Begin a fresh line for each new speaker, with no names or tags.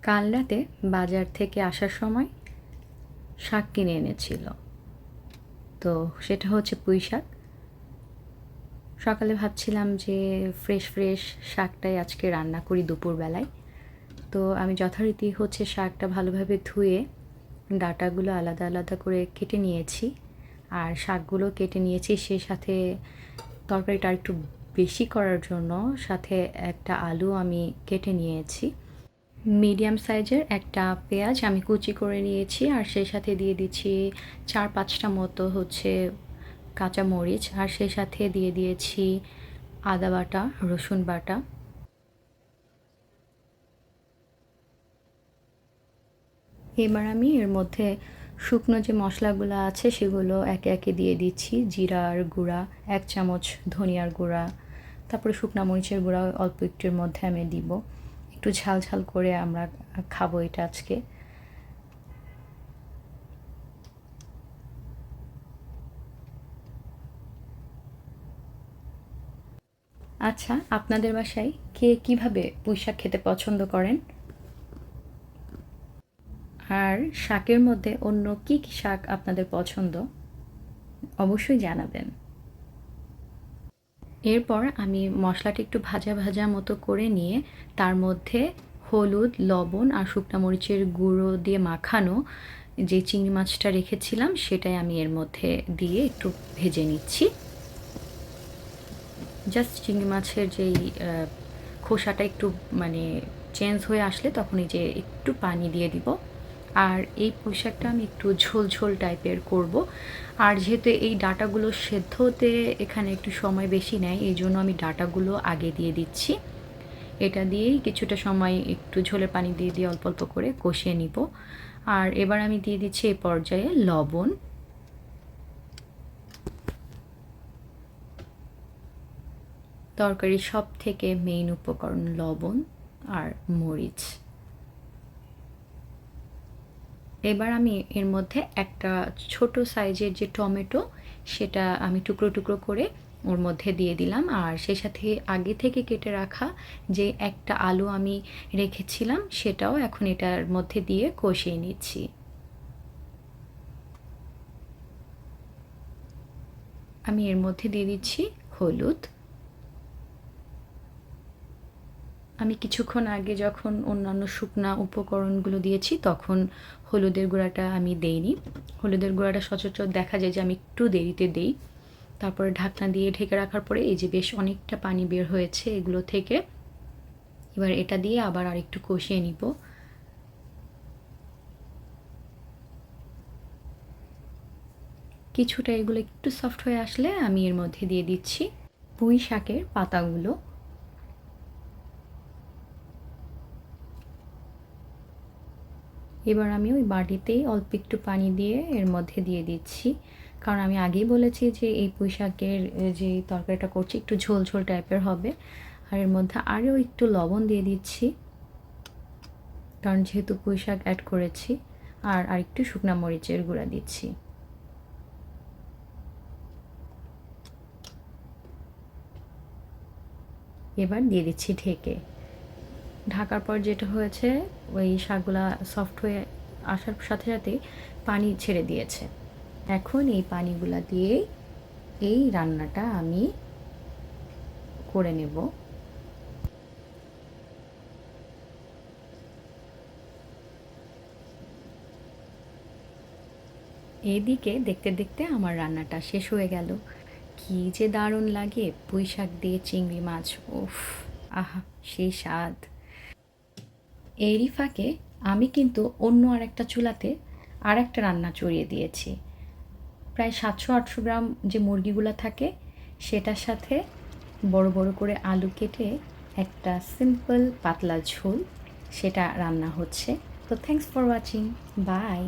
কাল রাতে বাজার থেকে আসার সময় শাক কিনে এনেছিল। তো সেটা হচ্ছে পুঁই শাক। সকালে ভাবছিলাম যে ফ্রেশ শাকটাই আজকে রান্না করি দুপুরবেলায়। তো আমি যথারীতি হচ্ছে শাকটা ভালোভাবে ধুয়ে ডাঁটাগুলো আলাদা আলাদা করে কেটে নিয়েছি, আর শাকগুলো কেটে নিয়েছি। সেই সাথে তরকারিটা আরেকটু বেশি করার জন্য সাথে একটা আলু আমি কেটে নিয়েছি। মিডিয়াম সাইজের একটা পেঁয়াজ আমি কুচি করে নিয়েছি, আর সেই সাথে দিয়ে দিচ্ছি 4-5টা মতো হচ্ছে কাঁচা মরিচ, আর সেই সাথে দিয়ে দিয়েছি আদা বাটা, রসুন বাটা। এবার আমি এর মধ্যে শুকনো যে মশলাগুলো আছে সেগুলো একে একে দিয়ে দিচ্ছি। জিরার গুঁড়া 1 চামচ, ধনিয়ার গুঁড়া, তারপরে শুকনো মরিচের গুঁড়া অল্প একটুর মধ্যে আমি দিব। একটু ঝাল ঝাল করে আমরা খাবো এটা আজকে। আচ্ছা, আপনাদের বাসায় কে কীভাবে পুঁইশাক খেতে পছন্দ করেন? আর শাকের মধ্যে অন্য কী কী শাক আপনাদের পছন্দ? অবশ্যই জানাবেন। এরপর আমি মশলাটা একটু ভাজা ভাজা মতো করে নিয়ে তার মধ্যে হলুদ, লবণ আর শুকনা মরিচের গুঁড়ো দিয়ে মাখানো যে চিংড়ি মাছটা রেখেছিলাম সেটাই আমি এর মধ্যে দিয়ে একটু ভেজে নিচ্ছি। জাস্ট চিংড়ি মাছের যেই খোসাটা একটু মানে চেঞ্জ হয়ে আসলে তখন এই যে একটু পানি দিয়ে দিব। আর এই পুঁইশাকটা আমি একটু ঝোল ঝোল টাইপের করব। আর যেহেতু এই ডাঁটাগুলো সেদ্ধ হতে এখানে একটু সময় বেশি নেয়, এই জন্য আমি ডাঁটাগুলো আগে দিয়ে দিচ্ছি। এটা দিয়েই কিছুটা সময় একটু ঝোলের পানি দিয়ে দিয়ে অল্প অল্প করে কষিয়ে নিব। আর এবার আমি দিয়ে দিচ্ছি এই পর্যায়ে লবণ। তরকারির সব থেকে মেইন উপকরণ লবণ আর মরিচ। এবার আমি এর মধ্যে একটা ছোট সাইজের যে টমেটো সেটা আমি টুকরো টুকরো করে ওর মধ্যে দিয়ে দিলাম, আর সেই সাথে আগে থেকে কেটে রাখা যে একটা আলু আমি রেখেছিলাম সেটাও এখন এটার মধ্যে দিয়ে কষিয়ে নিচ্ছি। আমি এর মধ্যে দিয়ে দিচ্ছি হলুদ। আমি কিছুক্ষণ আগে যখন অন্যান্য শুকনা উপকরণগুলো দিয়েছি তখন হলুদের গুঁড়াটা আমি দেইনি। হলুদের গুঁড়াটা সচরাচর দেখা যায় যে আমি একটু দেরিতে দেই। তারপরে ঢাকনা দিয়ে ঢেকে রাখার পরে এই যে বেশ অনেকটা পানি বের হয়েছে এগুলো থেকে। এবার এটা দিয়ে আবার আরেকটু কষিয়ে নিব। কিছুটা এগুলো একটু সফট হয়ে আসলে আমি এর মধ্যে দিয়ে দিচ্ছি পুঁই শাকের পাতাগুলো। এবার আমি ওই বাটিতেই অল্প একটু পানি দিয়ে এর মধ্যে দিয়ে দিচ্ছি, কারণ আমি আগেই বলেছি যে এই পুঁই শাকের যে তরকারিটা করছি একটু ঝোল ঝোল টাইপের হবে। আর এর মধ্যে আরও একটু লবণ দিয়ে দিচ্ছি, কারণ যেহেতু পুঁই শাক অ্যাড করেছি। আর আরেকটু শুকনা মরিচের গুঁড়া দিচ্ছি। এবার দিয়ে দিচ্ছি ঢেকে। ঢাকার পর যেটা হয়েছে ওই শাকগুলা সফট হয়ে আসার সাথে সাথেই পানি ছেড়ে দিয়েছে। এখন এই পানিগুলা দিয়েই এই রান্নাটা আমি করে নেব। এদিকে দেখতে দেখতে আমার রান্নাটা শেষ হয়ে গেল। কি যে দারুণ লাগে পুঁই শাক দিয়ে চিংড়ি মাছ, উফ, আহা, সেই স্বাদ। এরই ফাঁকে আমি কিন্তু অন্য আরেকটা চুলাতে আরেকটা রান্না চড়িয়ে দিয়েছি। প্রায় 700-800 গ্রাম যে মুরগিগুলো থাকে সেটার সাথে বড় বড় করে আলু কেটে একটা সিম্পল পাতলা ঝোল সেটা রান্না হচ্ছে। তো থ্যাঙ্কস ফর ওয়াচিং, বাই।